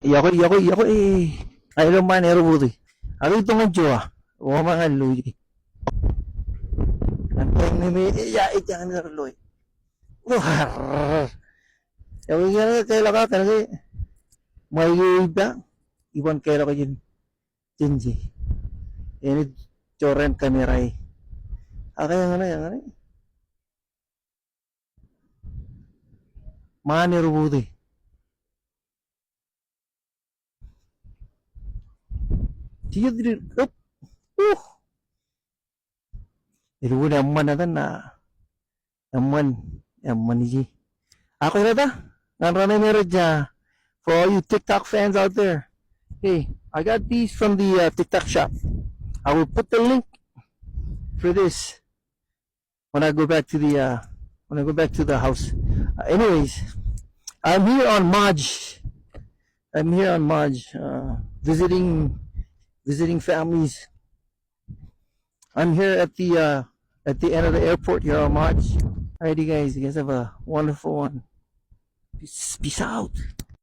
Yako Iron Man Aerobuti. Ada itu ngajo ah. Wah mangan lu. Anteng ni ya jangan ngerloy. Wah. Ya wala kay laka talaga. May iba ibon kay laka jin jinji. Ini coren kamera eh. Aka yang ano? Man Aerobuti. Dia diri up. Iru amman na tan na. Amman ji. Ako na ta. Ngan rana meron dyan. For all you TikTok fans out there. Hey, I got these from the TikTok shop. I will put the link for this when I go back to the house. Anyways, I'm here on Maj. Visiting families. I'm here at the end of the airport here on Maj. Alrighty guys, you guys have a wonderful one. Peace out.